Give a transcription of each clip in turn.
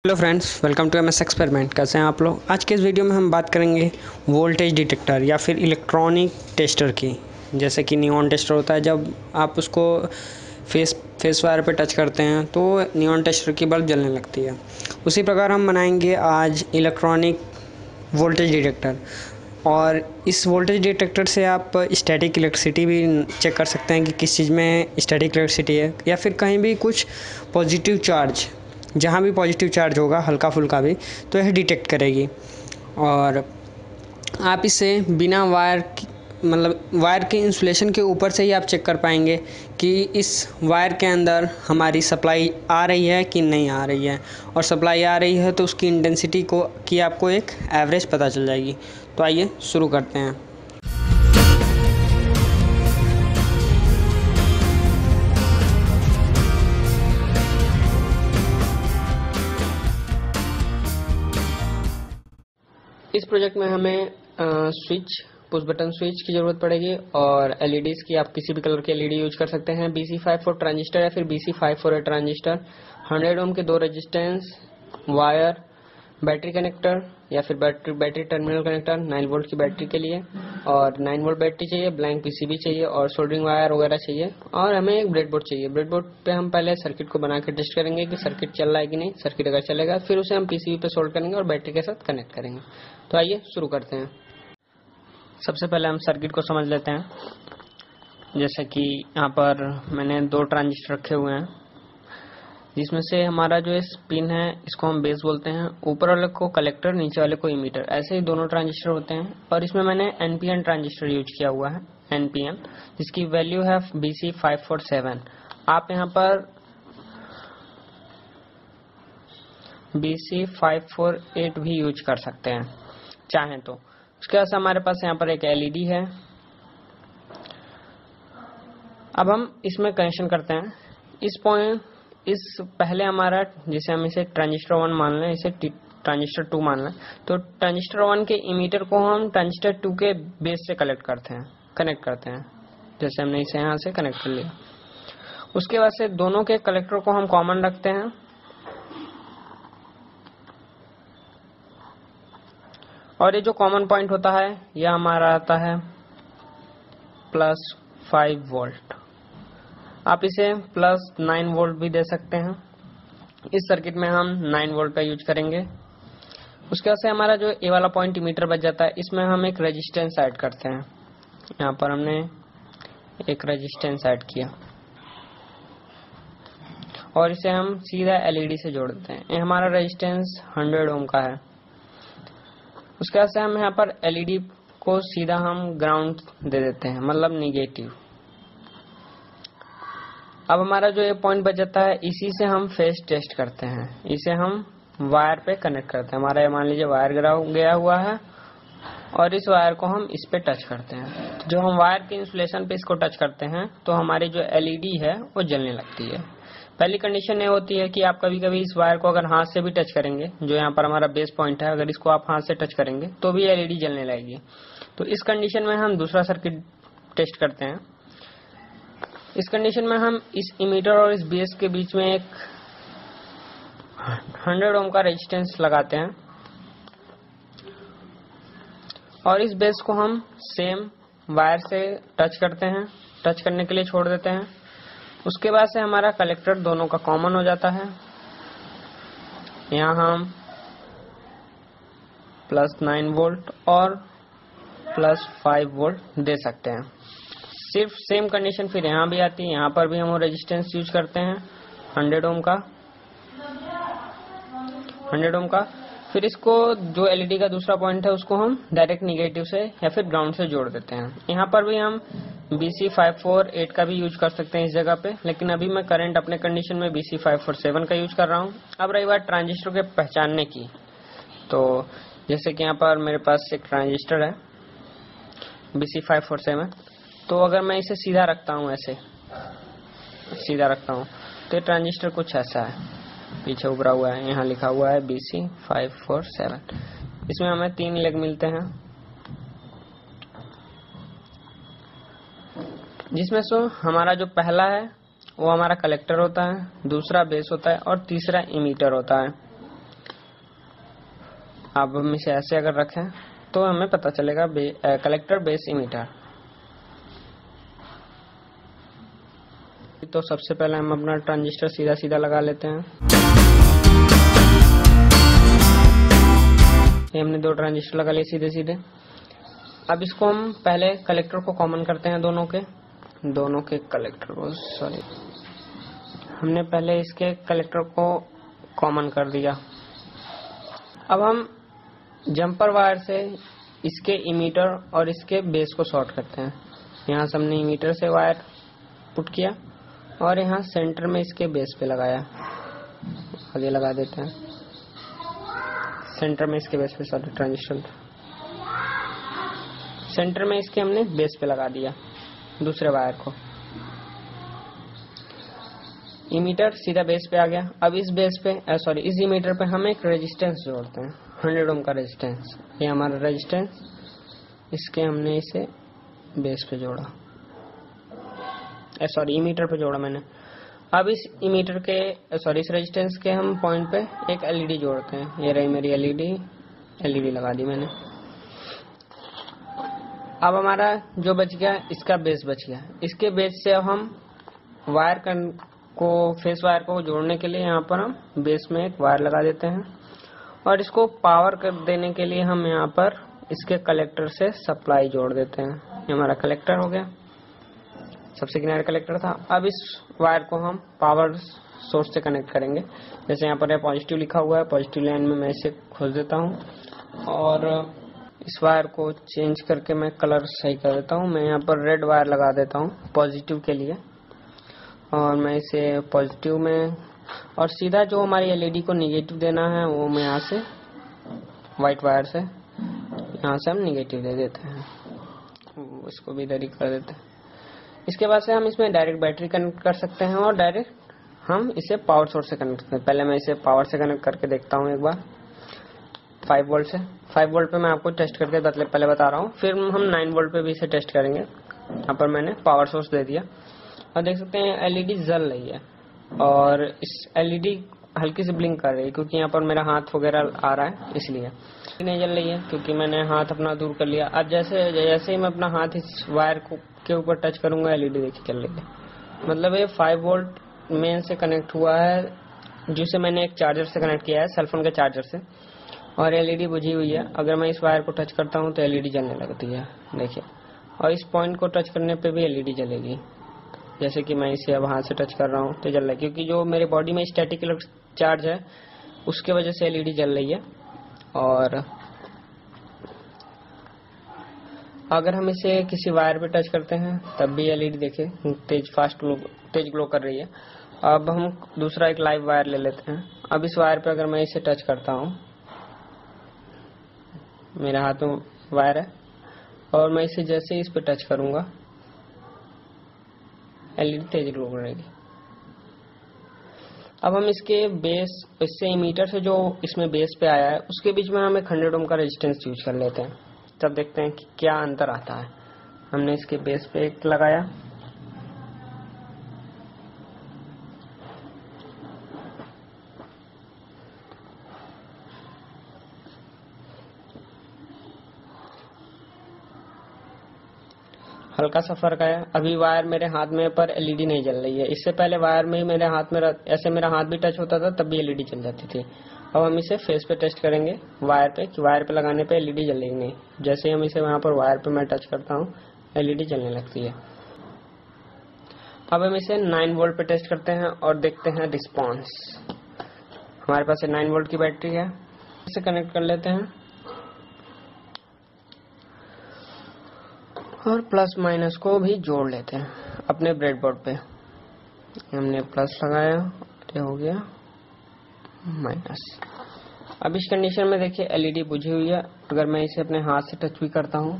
Hello friends, welcome to MS experiment. कैसे हैं आप लोग। आज के इस वीडियो में हम बात करेंगे वोल्टेज डिटेक्टर या फिर इलेक्ट्रॉनिक टेस्टर की। जैसे कि नियॉन टेस्टर होता है, जब आप उसको फेस वायर पे टच करते हैं तो नियॉन टेस्टर की बल्ब जलने लगती है। उसी प्रकार हम बनाएंगे आज इलेक्ट्रॉनिक वोल्टेज डिटेक्टर। और इस वोल्टेज डिटेक्टर से आप स्टैटिक इलेक्ट्रिसिटी भी चेक कर सकते हैं कि किस चीज़ में स्टैटिक इलेक्ट्रिसिटी है, या फिर कहीं भी कुछ पॉजिटिव चार्ज, जहाँ भी पॉजिटिव चार्ज होगा हल्का फुल्का भी, तो यह डिटेक्ट करेगी। और आप इसे बिना वायर के इंसुलेशन के ऊपर से ही आप चेक कर पाएंगे कि इस वायर के अंदर हमारी सप्लाई आ रही है कि नहीं आ रही है। और सप्लाई आ रही है तो उसकी इंटेंसिटी की आपको एक एवरेज पता चल जाएगी। तो आइए शुरू करते हैं। इस प्रोजेक्ट में हमें पुश बटन स्विच की ज़रूरत पड़ेगी और एलईडीज़ की। आप किसी भी कलर के एलईडी यूज कर सकते हैं। BC54 ट्रांजिस्टर या फिर BC548 ट्रांजिस्टर, 100 ओम के 2 रेजिस्टेंस, वायर, बैटरी कनेक्टर या फिर बैटरी टर्मिनल कनेक्टर, 9 वोल्ट की बैटरी के लिए, और 9 वोल्ट बैटरी चाहिए, ब्लैंक पीसीबी चाहिए और सोल्डरिंग वायर वगैरह चाहिए। और हमें एक ब्रेडबोर्ड चाहिए। ब्रेडबोर्ड पे हम पहले सर्किट को बना के टेस्ट करेंगे कि सर्किट चल रहा है कि नहीं। सर्किट अगर चलेगा फिर उसे हम पीसीबी पे सोल्ड करेंगे और बैटरी के साथ कनेक्ट करेंगे। तो आइए शुरू करते हैं। सबसे पहले हम सर्किट को समझ लेते हैं। जैसे कि यहाँ पर मैंने 2 ट्रांजिस्टर रखे हुए हैं, जिसमें से हमारा जो पिन है इसको हम बेस बोलते हैं, ऊपर वाले को कलेक्टर, नीचे वाले को इमीटर। ऐसे ही दोनों ट्रांजिस्टर होते हैं। और इसमें मैंने NPN ट्रांजिस्टर यूज किया हुआ है, NPN, जिसकी वैल्यू है BC547। आप यहाँ पर BC548 भी यूज कर सकते हैं चाहें तो। उसके बाद हमारे पास यहाँ पर एक LED है। अब हम इसमें कनेक्शन करते हैं। इस पहले हमारा, जैसे हम इसे ट्रांजिस्टर 1 मान लें, इसे ट्रांजिस्टर 2 मान लें, तो ट्रांजिस्टर 1 के इमीटर को हम ट्रांजिस्टर 2 के बेस से कनेक्ट करते हैं। जैसे हमने इसे यहाँ से कनेक्ट कर लिया। उसके बाद से दोनों के कलेक्टर को हम कॉमन रखते हैं और ये जो कॉमन पॉइंट होता है यह हमारा आता है +5 वोल्ट। आप इसे +9 वोल्ट भी दे सकते हैं। इस सर्किट में हम 9 वोल्ट का यूज करेंगे। उसके बाद से हमारा जो ए वाला पॉइंट मीटर बच जाता है, इसमें हम एक रेजिस्टेंस ऐड करते हैं। यहाँ पर हमने एक रेजिस्टेंस ऐड किया और इसे हम सीधा एलईडी से जोड़ देते हैं। ये हमारा रेजिस्टेंस 100 ओम का है। उसके बाद से हम यहाँ पर एलईडी को सीधा हम ग्राउंड दे देते हैं, मतलब निगेटिव। अब हमारा जो ये पॉइंट बच जाता है, इसी से हम फेज टेस्ट करते हैं। इसे हम वायर पे कनेक्ट करते हैं। हमारा मान लीजिए वायर गया हुआ है और इस वायर को हम इस पे टच करते हैं। तो जो हम वायर के इंसुलेशन पे इसको टच करते हैं तो हमारी जो एलईडी है वो जलने लगती है। पहली कंडीशन ये होती है कि आप कभी कभी इस वायर को अगर हाथ से भी टच करेंगे, जो यहाँ पर हमारा बेस पॉइंट है, अगर इसको आप हाथ से टच करेंगे तो भी एलईडी जलने लगेगी। तो इस कंडीशन में हम दूसरा सर्किट टेस्ट करते हैं। इस कंडीशन में हम इस इमीटर और इस बेस के बीच में एक 100 ओम का रेजिस्टेंस लगाते हैं और इस बेस को हम सेम वायर से टच करते हैं, टच करने के लिए छोड़ देते हैं। उसके बाद से हमारा कलेक्टर दोनों का कॉमन हो जाता है। यहाँ हम +9 वोल्ट और +5 वोल्ट दे सकते हैं। सिर्फ सेम कंडीशन फिर यहाँ भी आती है। यहाँ पर भी हम रेजिस्टेंस यूज करते हैं 100 ओम का। फिर इसको जो एलईडी का दूसरा पॉइंट है उसको हम डायरेक्ट निगेटिव से या फिर ग्राउंड से जोड़ देते हैं। यहाँ पर भी हम BC548 का भी यूज कर सकते हैं इस जगह पे, लेकिन अभी मैं करंट अपने कंडीशन में BC547 का यूज कर रहा हूँ। अब रही बात ट्रांजिस्टर के पहचानने की, तो जैसे कि यहाँ पर मेरे पास एक ट्रांजिस्टर है BC547, तो अगर मैं इसे सीधा रखता हूँ, ऐसे सीधा रखता हूँ, तो ये ट्रांजिस्टर कुछ ऐसा है, पीछे उभरा हुआ है, यहाँ लिखा हुआ है BC547। इसमें हमें 3 लेग मिलते हैं, जिसमें से हमारा जो पहला है वो हमारा कलेक्टर होता है, दूसरा बेस होता है और तीसरा इमीटर होता है। अब हम इसे ऐसे अगर रखें तो हमें पता चलेगा कलेक्टर बेस इमीटर। तो सबसे पहले हम अपना ट्रांजिस्टर सीधा सीधा लगा लेते हैं। ये हमने 2 ट्रांजिस्टर लगा लिए सीधे सीधे। अब इसको हम पहले कलेक्टर को कॉमन करते हैं, दोनों के कलेक्टर को, सॉरी, हमने पहले इसके कलेक्टर को कॉमन कर दिया। अब हम जंपर वायर से इसके इमीटर और इसके बेस को शॉर्ट करते हैं। यहाँ से हमने इमीटर से वायर पुट किया और यहाँ सेंटर में इसके बेस पे लगाया। आगे लगा देते हैं सेंटर में इसके बेस पे, सॉरी, ट्रांजिस्टर सेंटर में इसके हमने बेस पे लगा दिया दूसरे वायर को। इमीटर सीधा बेस पे आ गया। अब इस बेस पे इस इमीटर पे हम एक रेजिस्टेंस जोड़ते हैं, 100 ओम का रेजिस्टेंस। ये हमारा रेजिस्टेंस, इसके हमने इसे बेस पे जोड़ा, इमीटर पे जोड़ा मैंने। अब इस इमीटर के इस रेजिस्टेंस के हम पॉइंट पे एक एलईडी जोड़ते हैं। ये रही मेरी एलईडी लगा दी मैंने। अब हमारा जो बच गया, इसका बेस बच गया। इसके बेस से अब हम फेस वायर को जोड़ने के लिए यहाँ पर हम बेस में एक वायर लगा देते हैं और इसको पावर कर देने के लिए हम यहाँ पर इसके कलेक्टर से सप्लाई जोड़ देते हैं। ये हमारा कलेक्टर हो गया, सबसे किनारे कलेक्टर था। अब इस वायर को हम पावर सोर्स से कनेक्ट करेंगे। जैसे यहाँ पर पॉजिटिव लिखा हुआ है, पॉजिटिव लाइन में मैं इसे खोल देता हूँ और इस वायर को चेंज करके मैं कलर सही कर देता हूँ। मैं यहाँ पर रेड वायर लगा देता हूँ पॉजिटिव के लिए और मैं इसे पॉजिटिव में, और सीधा जो हमारी एलईडी को निगेटिव देना है वो मैं यहाँ से वाइट वायर से यहाँ से हम निगेटिव दे देते हैं। इसको भी इधर ही कर देते हैं। इसके बाद से हम इसमें डायरेक्ट बैटरी कनेक्ट कर सकते हैं और डायरेक्ट हम इसे पावर सोर्स से कनेक्ट करते हैं। पहले मैं इसे पावर से कनेक्ट करके देखता हूँ एक बार 5 वोल्ट से। 5 वोल्ट पे मैं आपको टेस्ट करके पहले बता रहा हूँ, फिर हम 9 वोल्ट पे भी इसे टेस्ट करेंगे। यहाँ पर मैंने पावर सोर्स दे दिया और देख सकते हैं एलईडी जल रही है और इस एलईडी हल्की सी ब्लिंक कर रही है क्योंकि यहाँ पर मेरा हाथ वगैरह आ रहा है, इसलिए नहीं जल रही है क्योंकि मैंने हाथ अपना दूर कर लिया। अब जैसे ही मैं अपना हाथ इस वायर के ऊपर टच करूंगा, एलईडी देखिए चल रही है। मतलब ये 5 वोल्ट मेन से कनेक्ट हुआ है, जिसे मैंने एक चार्जर से कनेक्ट किया है, सेलफोन के चार्जर से, और एलईडी बुझी हुई है। अगर मैं इस वायर को टच करता हूँ तो एलईडी जलने लगती है, देखिए। और इस पॉइंट को टच करने पे भी एलईडी जलेगी। जैसे कि मैं इसे अब हाथ से टच कर रहा हूँ तो जल रहा है क्योंकि जो मेरे बॉडी में स्टैटिक इलेक्ट्रिक चार्ज है उसके वजह से एलईडी जल रही है। और अगर हम इसे किसी वायर पे टच करते हैं तब भी एलईडी देखिए तेज ग्लो कर रही है। अब हम दूसरा एक लाइव वायर ले लेते हैं। अब इस वायर पे अगर मैं इसे टच करता हूँ, मेरे हाथ में वायर है और मैं इसे जैसे ही इस पे टच करूंगा एलईडी तेज ग्लो करेगी। अब हम इससे इमीटर से जो इसमें बेस पे आया है उसके बीच में हम एक 100 ओम का रेजिस्टेंस यूज कर लेते हैं, तब देखते हैं कि क्या अंतर आता है। हमने इसके बेस पे एक लगाया, हल्का सा फर्क आया। अभी वायर मेरे हाथ में पर एलईडी नहीं जल रही है। इससे पहले वायर में मेरे हाथ में ऐसे मेरा हाथ भी टच होता था तब भी एलईडी जल जाती थी। अब हम इसे फेस पे टेस्ट करेंगे वायर पे कि वायर पे लगाने पे एलईडी जलेगी नहीं। जैसे ही हम इसे वहां पर वायर पे मैं टच करता हूँ एलईडी जलने लगती है। अब हम इसे 9 वोल्ट पे टेस्ट करते हैं और देखते हैं रिस्पॉन्स। हमारे पास 9 वोल्ट की बैटरी है, इसे कनेक्ट कर लेते हैं और प्लस माइनस को भी जोड़ लेते हैं अपने ब्रेडबोर्ड पे। हमने प्लस लगाया, ये हो गया माइनस। अब इस कंडीशन में देखिए एलईडी बुझी हुई है। अगर मैं इसे अपने हाथ से टच भी करता हूँ,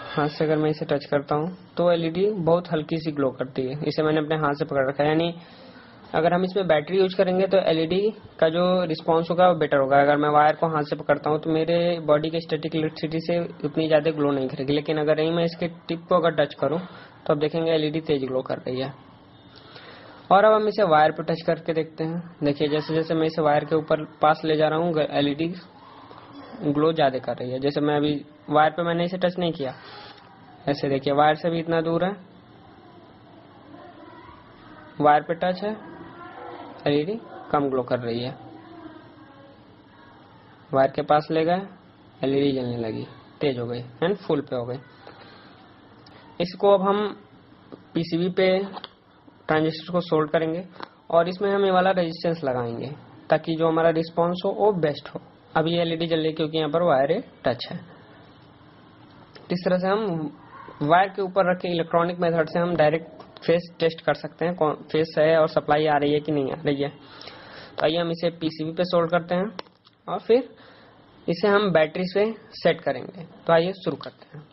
हाथ से अगर मैं इसे टच करता हूँ तो एलईडी बहुत हल्की सी ग्लो करती है। इसे मैंने अपने हाथ से पकड़ रखा है, यानी अगर हम इसमें बैटरी यूज करेंगे तो एलईडी का जो रिस्पांस होगा वो बेटर होगा। अगर मैं वायर को हाथ से पकड़ता हूँ तो मेरे बॉडी के स्टैटिक इलेक्ट्रिसिटी से उतनी ज्यादा ग्लो नहीं करेगी, लेकिन अगर मैं इसके टिप को अगर टच करूँ तो अब देखेंगे एलईडी तेज ग्लो कर रही है। और अब हम इसे वायर पे टच करके देखते हैं। देखिए जैसे जैसे मैं इसे वायर के ऊपर पास ले जा रहा हूँ एलईडी ग्लो ज्यादा कर रही है। जैसे मैं अभी वायर पे मैंने इसे टच नहीं किया, ऐसे देखिए वायर से भी इतना दूर है, वायर पे टच है, एलईडी कम ग्लो कर रही है। वायर के पास ले गए, एलईडी जलने लगी, तेज हो गई एंड फुल पे हो गई। इसको अब हम पीसीबी पे ट्रांजिस्टर को सोल्ड करेंगे और इसमें हम ये वाला रेजिस्टेंस लगाएंगे ताकि जो हमारा रिस्पॉन्स हो वो बेस्ट हो। अब ये एलईडी जल रही है क्योंकि यहाँ पर वायर टच है। इस तरह से हम वायर के ऊपर रख के इलेक्ट्रॉनिक मेथड से हम डायरेक्ट फेस टेस्ट कर सकते हैं, कौन फेस है और सप्लाई आ रही है कि नहीं आ रही है। तो आइए हम इसे पीसीबी पे सोल्ड करते हैं और फिर इसे हम बैटरी से सेट करेंगे। तो आइए शुरू करते हैं।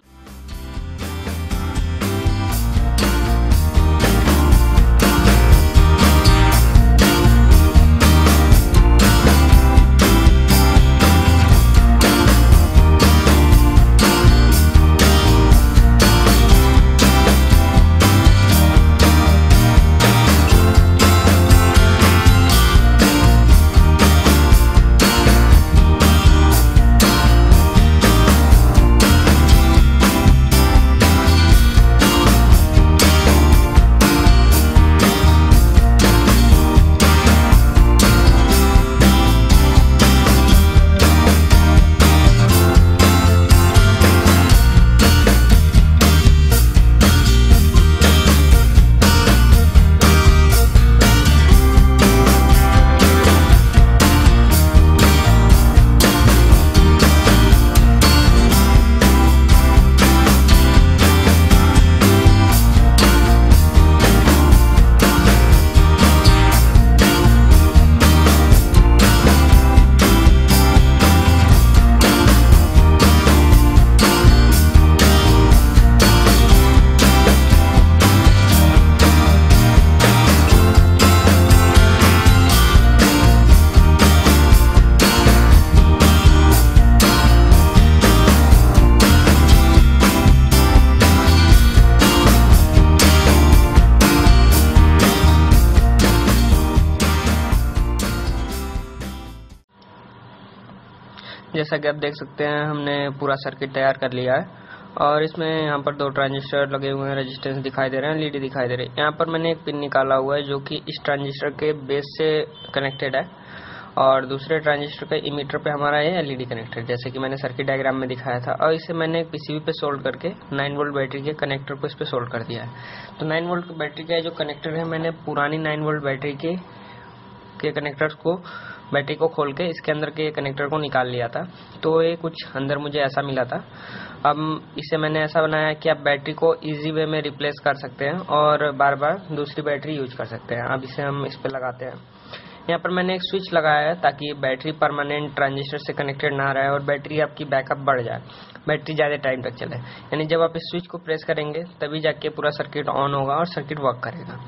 जैसा कि आप देख सकते हैं हमने पूरा सर्किट तैयार कर लिया है और इसमें यहाँ पर 2 ट्रांजिस्टर लगे हुए हैं, रेजिस्टेंस दिखाई दे रहे हैं, एलईडी दिखाई दे रही है। यहाँ पर मैंने एक पिन निकाला हुआ है जो कि इस ट्रांजिस्टर के बेस से कनेक्टेड है और दूसरे ट्रांजिस्टर के इमीटर पे हमारा ये एलईडी कनेक्टेड, जैसे कि मैंने सर्किट डायग्राम में दिखाया था। और इसे मैंने एक पीसीबी पे सोल्ड करके 9 वोल्ट बैटरी के कनेक्टर को इस पे सोल्ड कर दिया है। तो 9 वोल्ट बैटरी का जो कनेक्टर है, मैंने पुरानी 9 वोल्ट बैटरी के कनेक्टर्स को, बैटरी को खोल के इसके अंदर के कनेक्टर को निकाल लिया था। तो ये कुछ अंदर मुझे ऐसा मिला था। अब इसे मैंने ऐसा बनाया कि आप बैटरी को इजी वे में रिप्लेस कर सकते हैं और बार बार दूसरी बैटरी यूज कर सकते हैं। अब इसे हम इस पे लगाते हैं। यहाँ पर मैंने एक स्विच लगाया है ताकि बैटरी परमानेंट ट्रांजिस्टर से कनेक्टेड ना रहे और बैटरी आपकी बैकअप बढ़ जाए, बैटरी ज़्यादा टाइम तक चले। यानी जब आप इस स्विच को प्रेस करेंगे तभी जाके पूरा सर्किट ऑन होगा और सर्किट वर्क करेगा।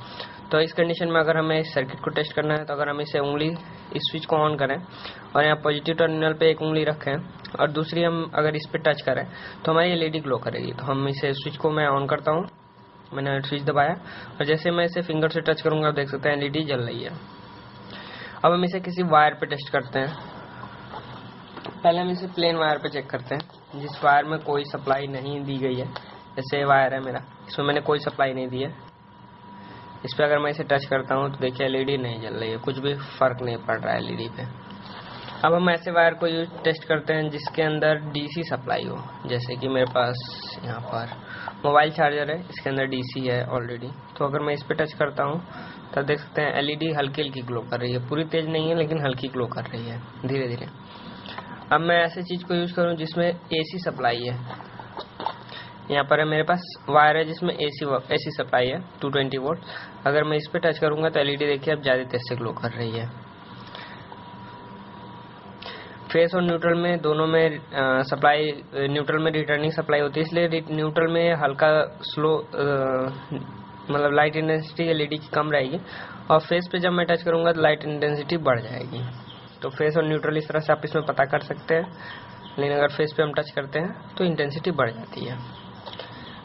तो इस कंडीशन में अगर हमें इस सर्किट को टेस्ट करना है तो अगर हम इसे उंगली इस स्विच को ऑन करें और यहाँ पॉजिटिव टर्मिनल पे एक उंगली रखें और दूसरी हम अगर इस पे टच करें तो हमारी एलईडी ग्लो करेगी। तो हम इसे स्विच को मैं ऑन करता हूँ, मैंने स्विच दबाया और जैसे मैं इसे फिंगर से टच करूँगा देख सकते हैं एलईडी जल रही है। अब हम इसे किसी वायर पे टेस्ट करते हैं। पहले हम इसे प्लेन वायर पे चेक करते हैं जिस वायर में कोई सप्लाई नहीं दी गई है। जैसे वायर है मेरा, इसमें मैंने कोई सप्लाई नहीं दी है। इस पे अगर मैं इसे टच करता हूँ तो देखिए एलईडी नहीं जल रही है, कुछ भी फर्क नहीं पड़ रहा है एलईडी पे। अब हम ऐसे वायर को यूज टेस्ट करते हैं जिसके अंदर डीसी सप्लाई हो। जैसे कि मेरे पास यहाँ पर मोबाइल चार्जर है, इसके अंदर डीसी है ऑलरेडी। तो अगर मैं इस पे टच करता हूँ तो देख सकते हैं एलईडी हल्की हल्की ग्लो कर रही है, पूरी तेज नहीं है लेकिन हल्की ग्लो कर रही है धीरे धीरे। अब मैं ऐसी चीज को यूज करूँ जिसमें एसी सप्लाई है। यहाँ पर है मेरे पास वायर है जिसमें एसी सप्लाई है 220 वोल्ट। अगर मैं इस पे टच करूंगा तो एलईडी देखिए अब ज्यादा तेज से ग्लो कर रही है। फेस और न्यूट्रल में दोनों में सप्लाई, न्यूट्रल में रिटर्निंग सप्लाई होती है, इसलिए न्यूट्रल में हल्का स्लो मतलब लाइट इंटेंसिटी एलईडी की कम रहेगी और फेस पे जब मैं टच करूंगा तो लाइट इंटेंसिटी बढ़ जाएगी। तो फेस और न्यूट्रल इस तरह से आप इसमें पता कर सकते हैं, लेकिन अगर फेस पे हम टच करते हैं तो इंटेंसिटी बढ़ जाती है।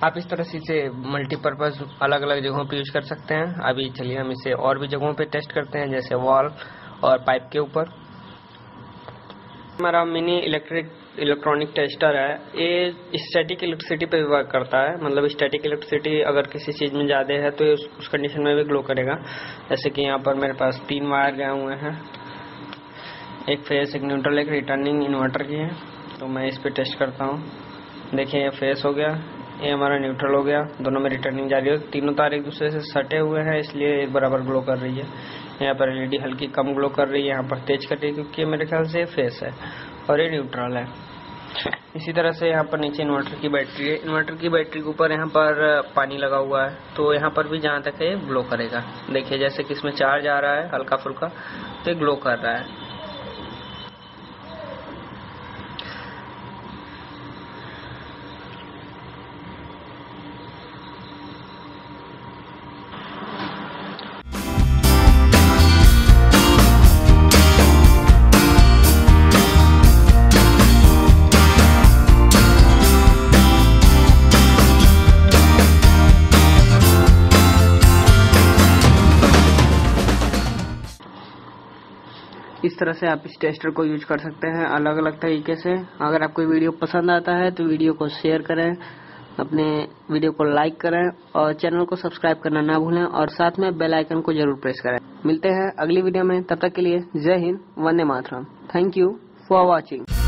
आप इस तरह से इसे मल्टीपर्पज अलग अलग जगहों पे यूज कर सकते हैं। अभी चलिए हम इसे और भी जगहों पे टेस्ट करते हैं, जैसे वॉल और पाइप के ऊपर। हमारा मिनी इलेक्ट्रॉनिक टेस्टर है, ये स्टैटिक इलेक्ट्रिसिटी पे वर्क करता है। मतलब स्टैटिक इलेक्ट्रिसिटी अगर किसी चीज़ में ज़्यादा है तो उस कंडीशन में भी ग्लो करेगा। जैसे कि यहाँ पर मेरे पास 3 वायर गए हुए हैं, एक फेस, एक न्यूट्रल, एक रिटर्निंग इन्वर्टर की है। तो मैं इस पर टेस्ट करता हूँ। देखिए ये फेस हो गया, ये हमारा न्यूट्रल हो गया, दोनों में रिटर्निंग जा रही है। तीनों तार एक दूसरे से सटे हुए हैं, इसलिए एक बराबर ग्लो कर रही है। यहाँ पर एलईडी हल्की कम ग्लो कर रही है, यहाँ पर तेज कर रही है, क्योंकि मेरे ख्याल से फेस है और ये न्यूट्रल है। इसी तरह से यहाँ पर नीचे इन्वर्टर की बैटरी है। इन्वर्टर की बैटरी के ऊपर यहाँ पर पानी लगा हुआ है, तो यहाँ पर भी जहाँ तक है ग्लो करेगा। देखिए जैसे कि इसमें चार्ज आ रहा है हल्का फुल्का, तो ये ग्लो कर रहा है। इस तरह से आप इस टेस्टर को यूज कर सकते हैं अलग अलग तरीके से। अगर आपको वीडियो पसंद आता है तो वीडियो को शेयर करें, अपने वीडियो को लाइक करें और चैनल को सब्सक्राइब करना ना भूलें और साथ में बेल आइकन को जरूर प्रेस करें। मिलते हैं अगली वीडियो में, तब तक के लिए जय हिंद, वंदे मातरम। Thank you for watching.